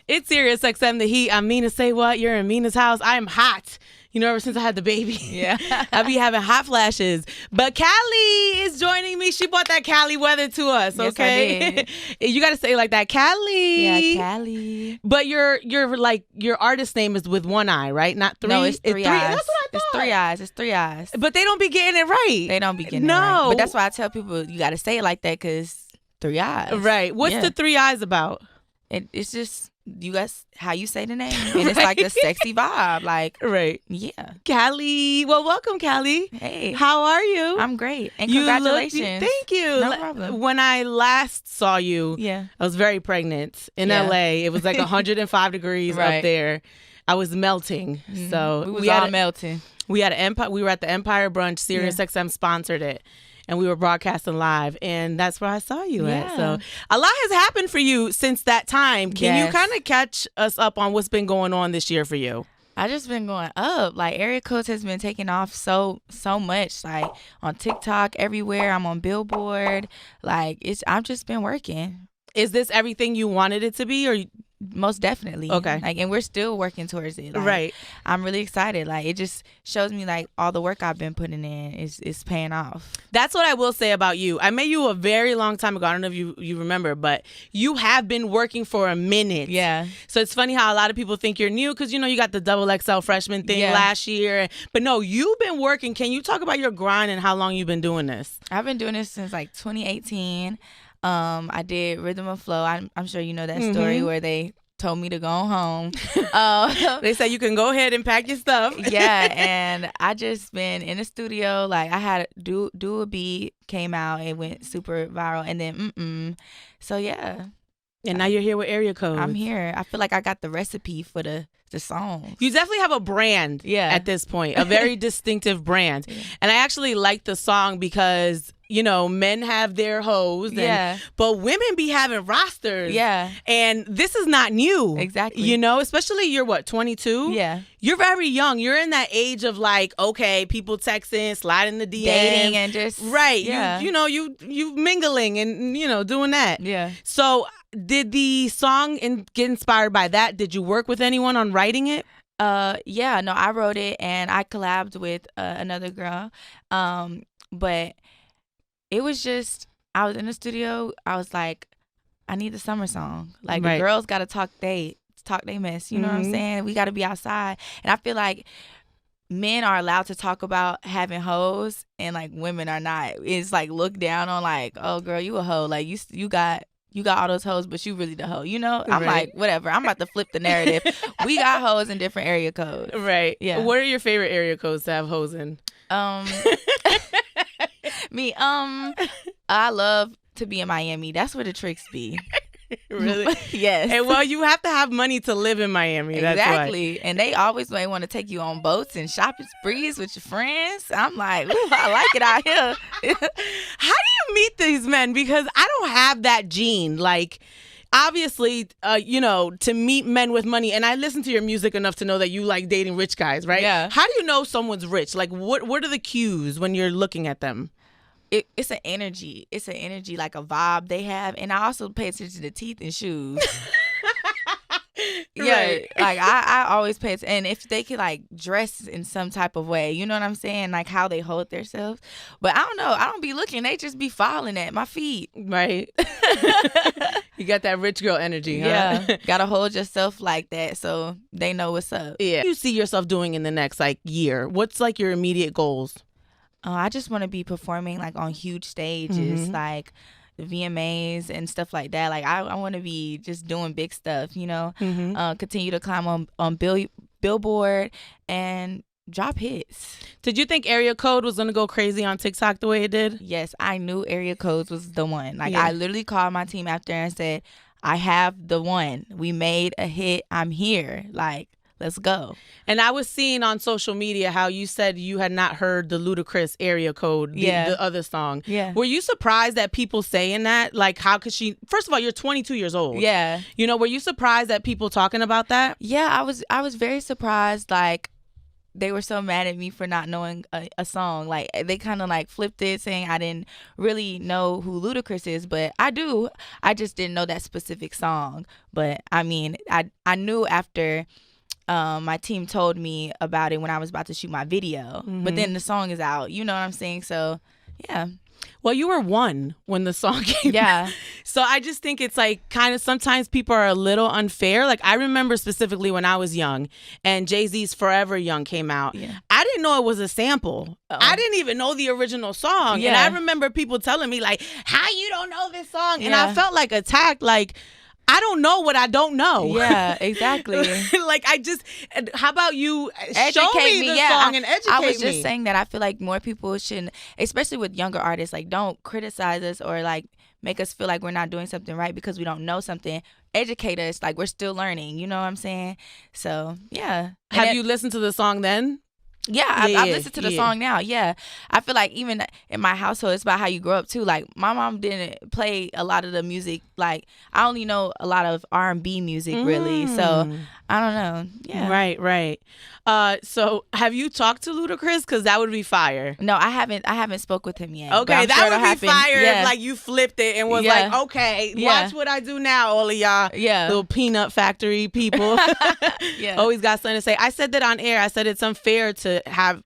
It's Sirius XM, the heat. I'm Mina, say what? You're in Mina's house. I am hot. You know, ever since I had the baby. Yeah. I be having hot flashes. But Kaliii is joining me. She brought that Kaliii weather to us, okay? Yes, I did. You got to say it like that, Kaliii. Yeah, Kaliii. But your artist name is with one eye, right? Not three? No, it's three eyes. That's what I thought. It's three eyes. But they don't be getting it right. They don't be getting it right. But that's why I tell people you got to say it like that because 3 eyes. Right. What's the 3 eyes about? It's just you guys how you say the name, and it's like a sexy vibe, like right. Yeah, Kaliii. Well, welcome, Kaliii. Hey, how are you? I'm great, and congratulations. Thank you. No problem. When I last saw you, I was very pregnant in LA. It was like 105 degrees up there. I was melting. Mm-hmm. So we all melting. We had we were at the Empire Brunch. Sirius XM sponsored it. And we were broadcasting live, and that's where I saw you at. So a lot has happened for you since that time. Can you kind of catch us up on what's been going on this year for you? I just been going up. Like, area codes has been taking off so much. Like, on TikTok, everywhere. I'm on Billboard. Like, I've just been working. Is this everything you wanted it to be, or? Most definitely. Okay. Like, and we're still working towards it. Like, right. I'm really excited. Like, it just shows me like all the work I've been putting in is paying off. That's what I will say about you. I met you a very long time ago. I don't know if you remember, but you have been working for a minute. Yeah. So it's funny how a lot of people think you're new because, you know, you got the XXL freshman thing last year. But no, you've been working. Can you talk about your grind and how long you've been doing this? I've been doing this since like 2018. I did Rhythm of Flow. I'm sure you know that story where they told me to go home. They said you can go ahead and pack your stuff. Yeah, and I just been in the studio. Like, I had do a beat, came out, it went super viral, and then so yeah. And now you're here with Area Code. I'm here. I feel like I got the recipe for the songs. You definitely have a brand at this point, a very distinctive brand. Yeah. And I actually like the song because, you know, men have their hoes, but women be having rosters. Yeah. And this is not new. Exactly. You know, especially you're 22? Yeah. You're very young. You're in that age of like, okay, people texting, sliding the DMs. Dating and just. Right. Yeah. You mingling and, you know, doing that. Yeah. So did the song get inspired by that? Did you work with anyone on writing it? Yeah, no, I wrote it and I collabed with another girl. But it was just, I was in the studio. I was like, I need the summer song. Like, the girls got to talk they mess. You know what I'm saying? We got to be outside. And I feel like men are allowed to talk about having hoes and like women are not. It's like looked down on like, oh girl, you a hoe. Like you got all those hoes, but you really the hoe, you know? I'm like, whatever. I'm about to flip the narrative. We got hoes in different area codes. Right. Yeah. What are your favorite area codes to have hoes in? Me, I love to be in Miami. That's where the tricks be. Really? Yes. And well, you have to have money to live in Miami. Exactly. That's why. And they always may want to take you on boats and shopping sprees with your friends. I'm like, ooh, I like it out here. How do you meet these men? Because I don't have that gene. Like, obviously, you know, to meet men with money, and I listen to your music enough to know that you like dating rich guys, right? Yeah. How do you know someone's rich? Like, what are the cues when you're looking at them? It's an energy. It's an energy, like a vibe they have. And I also pay attention to teeth and shoes. Yeah, like I always pay attention. And if they could like dress in some type of way, you know what I'm saying? Like how they hold themselves. But I don't know. I don't be looking. They just be falling at my feet. Right. You got that rich girl energy, huh? Yeah. Gotta hold yourself like that so they know what's up. Yeah. What do you see yourself doing in the next like year? What's like your immediate goals? I just want to be performing like on huge stages, like the VMAs and stuff like that. Like I want to be just doing big stuff, you know. Continue to climb on Billboard and drop hits. Did you think Area Code was gonna go crazy on TikTok the way it did? Yes, I knew Area Codes was the one. Like I literally called my team after and said, I have the one. We made a hit. I'm here. Like, let's go. And I was seeing on social media how you said you had not heard the Ludacris Area Code, the other song. Yeah. Were you surprised at people saying that? Like, how could she? First of all, you're 22 years old. Yeah. You know, were you surprised at people talking about that? Yeah, I was very surprised. Like, they were so mad at me for not knowing a song. Like they kind of like flipped it, saying I didn't really know who Ludacris is, but I do. I just didn't know that specific song. But I mean, I knew after my team told me about it when I was about to shoot my video. But then the song is out. You know what I'm saying? So yeah. Well, you were one when the song came out. So I just think it's like kind of sometimes people are a little unfair. Like I remember specifically when I was young and Jay-Z's Forever Young came out. Yeah. I didn't know it was a sample. I didn't even know the original song. Yeah. And I remember people telling me like, how you don't know this song? And I felt like attacked, like, I don't know what I don't know. Yeah, exactly. Like how about you show me the song and educate me? I was just saying that I feel like more people shouldn't, especially with younger artists, like don't criticize us or like make us feel like we're not doing something right because we don't know something. Educate us, like we're still learning. You know what I'm saying? So yeah. Have you listened to the song then? Yeah, I've listened to the song now. Yeah, I feel like even in my household, it's about how you grow up too. Like my mom didn't play a lot of the music. Like I only know a lot of R&B music really. So I don't know. Yeah. Right. So have you talked to Ludacris? Because that would be fire. No, I haven't spoke with him yet. Okay, that would be fire if like you flipped it and was like, okay, watch what I do now, all of y'all little peanut factory people. Always got something to say. I said that on air. I said it's unfair to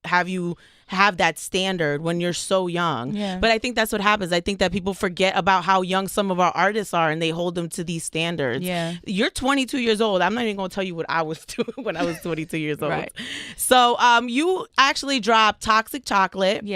have you have that standard when you're so young. But I think that's what happens. I think that people forget about how young some of our artists are and they hold them to these standards. You're 22 years old. I'm not even gonna tell you what I was doing when I was 22 years old. Right. So you actually dropped Toxic Chocolate.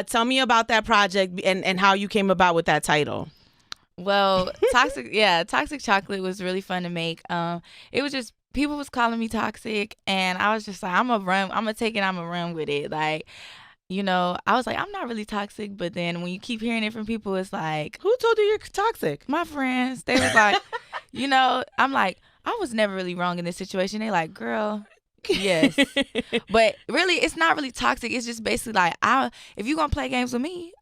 Tell me about that project and how you came about with that title. Well, Toxic Chocolate was really fun to make. It was just people was calling me toxic, and I was just like, I'm gonna take it, I'm gonna run with it. Like, you know, I was like, I'm not really toxic, but then when you keep hearing it from people, it's like, who told you you're toxic? My friends. They was like, you know, I'm like, I was never really wrong in this situation. They like, girl, yes. But really, it's not really toxic. It's just basically like, if you gonna play games with me,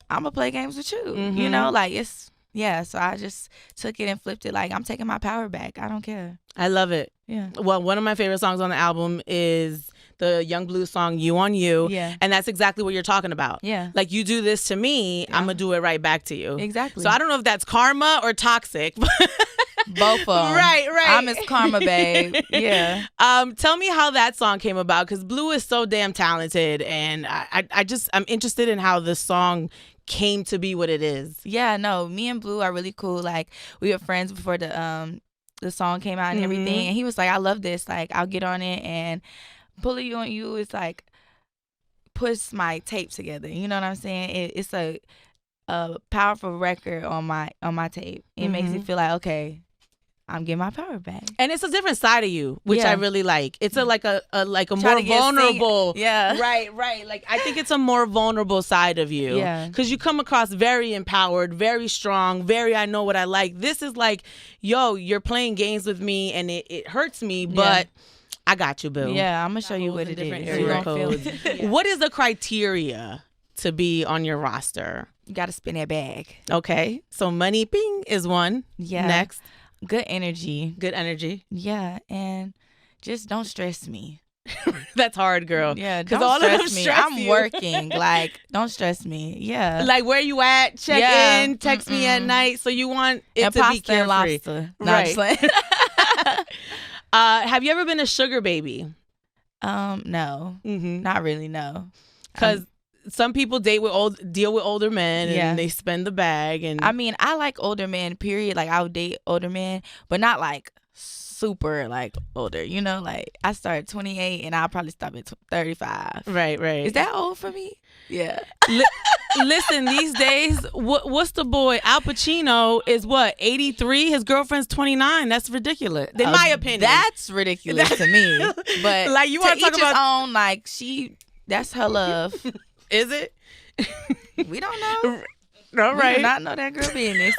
I'm gonna play games with you. You know, like it's. Yeah, so I just took it and flipped it like I'm taking my power back. I don't care. I love it. Yeah. Well, one of my favorite songs on the album is the Young Blue song You on You. Yeah. And that's exactly what you're talking about. Yeah. Like you do this to me, I'm going to do it right back to you. Exactly. So I don't know if that's karma or toxic. Both of them. Right. I'm Miss Karma, babe. Yeah. Tell me how that song came about, because Blue is so damn talented, and I'm interested in how the song came to be what it is. Yeah, no, me and Blue are really cool. Like we were friends before the song came out and everything, and he was like, I love this, like I'll get on it, and Pulling You on You is like puts my tape together. You know what I'm saying? It's a powerful record on my tape. It makes me feel like, okay, I'm getting my power back. And it's a different side of you, which I really like. It's a more vulnerable. Yeah. Right. Like I think it's a more vulnerable side of you. Yeah. Because you come across very empowered, very strong, very I know what I like. This is like, yo, you're playing games with me and it hurts me, but I got you, boo. Yeah, I'm going to show you what it is. You're gonna feel it. What is the criteria to be on your roster? You got to spin that bag. Okay. So money, ping, is one. Yeah. Next. Good energy. Yeah, and just don't stress me. That's hard, girl. Yeah, don't all stress me. I'm working. Like, don't stress me. Yeah. Like, where you at? Check in. Text me at night. So you want it to be carefree. Lobster. Right. Have you ever been a sugar baby? No. Not really, no. Because some people deal with older men and they spend the bag. And I mean, I like older men, period. Like, I would date older men, but not like super like older. You know, like I started 28 and I'll probably stop at 35. Right. Is that old for me? Yeah. Listen, these days, what's the boy? Al Pacino is what, 83? His girlfriend's 29. That's ridiculous. In my opinion. That's ridiculous to me. But like, you want to talk about his own, like that's her love. Is it? We don't know. All right. We do not know that girl business.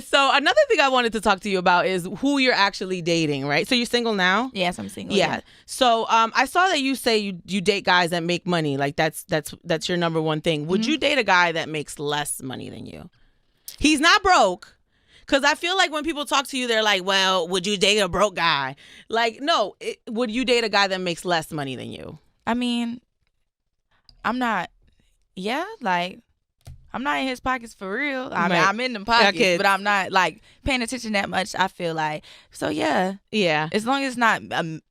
So another thing I wanted to talk to you about is who you're actually dating, right? So you're single now? Yes, I'm single. Yeah. So I saw that you say you date guys that make money. Like that's your number one thing. Would you date a guy that makes less money than you? He's not broke. Because I feel like when people talk to you, they're like, well, would you date a broke guy? Like, no, would you date a guy that makes less money than you? I mean, I'm not, like, I'm not in his pockets for real. I mean, I'm in them pockets, but I'm not like paying attention that much, I feel like. So yeah. As long as it's not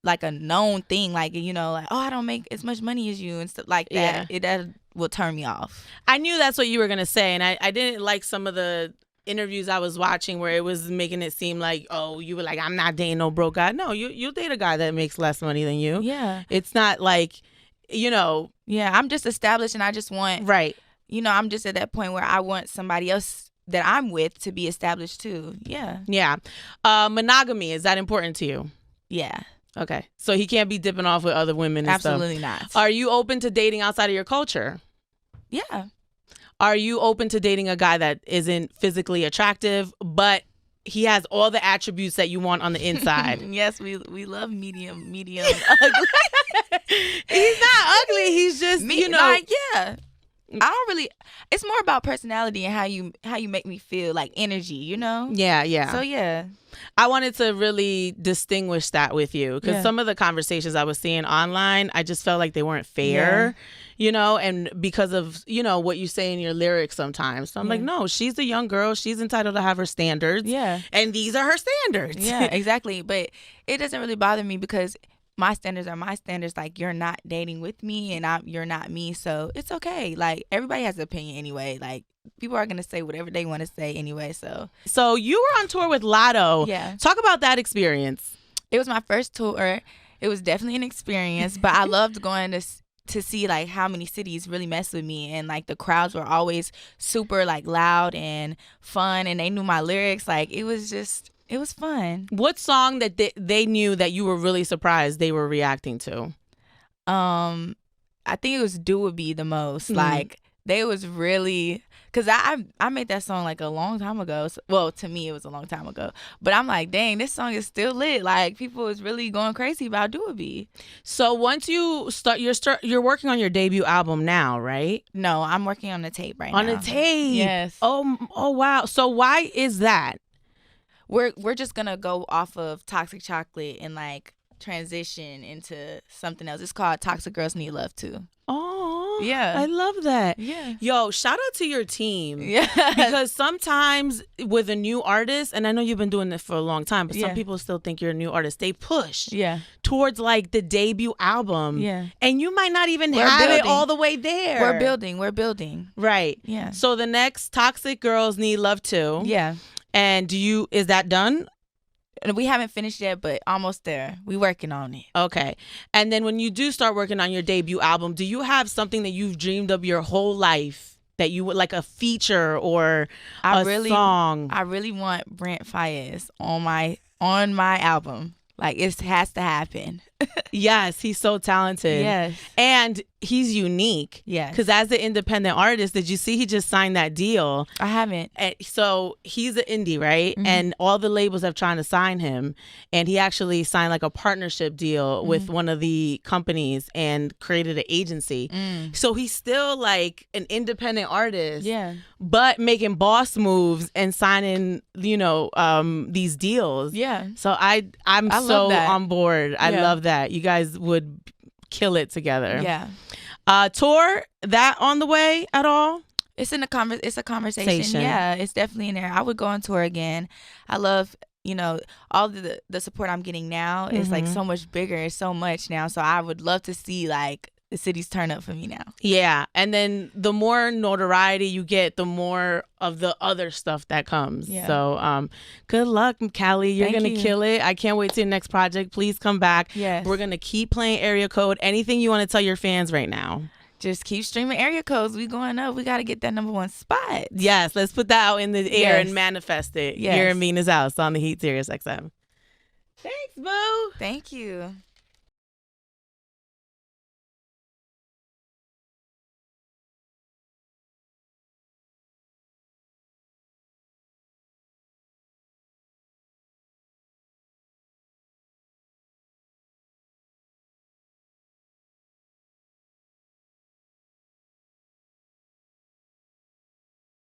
like a known thing, like, you know, like, oh, I don't make as much money as you and stuff like that. That will turn me off. I knew that's what you were going to say. And I didn't like some of the interviews I was watching where it was making it seem like, oh, you were like, I'm not dating no broke guy. No, you'll date a guy that makes less money than you. Yeah. It's not like, you know. Yeah, I'm just established and I just want. Right. You know, I'm just at that point where I want somebody else that I'm with to be established too. Yeah. Yeah. Monogamy, is that important to you? Yeah. Okay. So he can't be dipping off with other women and Absolutely stuff. not. Are you open to dating outside of your culture? Yeah. Are you open to dating a guy that isn't physically attractive, but he has all the attributes that you want on the inside? Yes, we love medium ugly. He's not ugly. He's just, you know. Like, yeah. I don't really. It's more about personality and how you make me feel, like energy, you know. Yeah. So yeah, I wanted to really distinguish that with you because some of the conversations I was seeing online, I just felt like they weren't fair, you know, and because of, you know, what you say in your lyrics sometimes. So I'm like, no, she's a young girl. She's entitled to have her standards. Yeah, and these are her standards. Yeah, exactly. But it doesn't really bother me because my standards are my standards. Like, you're not dating with me and you're not me, so it's okay. Like, everybody has an opinion anyway. Like, people are gonna say whatever they want to say anyway. So you were on tour with Lotto. Yeah. Talk about that experience. It was my first tour. It was definitely an experience, but I loved going to see like how many cities really mess with me, and like the crowds were always super like loud and fun, and they knew my lyrics. Like, it was fun. What song that they knew that you were really surprised they were reacting to? I think it was "Do Would Be" the most. Like, they was really, because I made that song like a long time ago. Well, to me it was a long time ago, but I'm like, dang, this song is still lit. Like, people is really going crazy about "Do Would Be." So once you you're working on your debut album now, right? No, I'm working on the tape right now. On the tape. Yes. Oh wow. So why is that? We're just gonna go off of Toxic Chocolate and like transition into something else. It's called Toxic Girls Need Love Too. Oh, yeah, I love that. Yeah, yo, shout out to your team. Yeah, because sometimes with a new artist, and I know you've been doing this for a long time, but some people still think you're a new artist. They push towards like the debut album. Yeah, and you might not even have it all the way there. We're building. Right. Yeah. So the next Toxic Girls Need Love Too. Yeah. And is that done? We haven't finished yet, but almost there. We working on it. Okay. And then when you do start working on your debut album, do you have something that you've dreamed of your whole life that you would like, a feature or song? I really want Brent Faiyaz on my album. Like, it has to happen. Yes, he's so talented. Yes. And he's unique. Yes. Because as an independent artist, did you see he just signed that deal? I haven't. And so he's an indie, right? Mm-hmm. And all the labels have trying to sign him. And he actually signed like a partnership deal with one of the companies and created an agency. So he's still like an independent artist. Yeah. But making boss moves and signing, these deals. Yeah. So I'm so on board. I love that. You guys would kill it together. Yeah. Tour, that on the way at all? It's a conversation. Yeah, it's definitely in there. I would go on tour again. I love, all the support I'm getting now is like so much bigger. It's so much now. So I would love to see like the cities turn up for me now. Yeah. And then the more notoriety you get, the more of the other stuff that comes. Yeah. So good luck, Kaliii. You're going to kill it. I can't wait to your next project. Please come back. Yes. We're going to keep playing Area Code. Anything you want to tell your fans right now? Just keep streaming Area Codes. We going up. We got to get that #1 spot. Yes. Let's put that out in the air and manifest it here in Mina's house on the Heat Sirius XM. Thanks, boo. Thank you.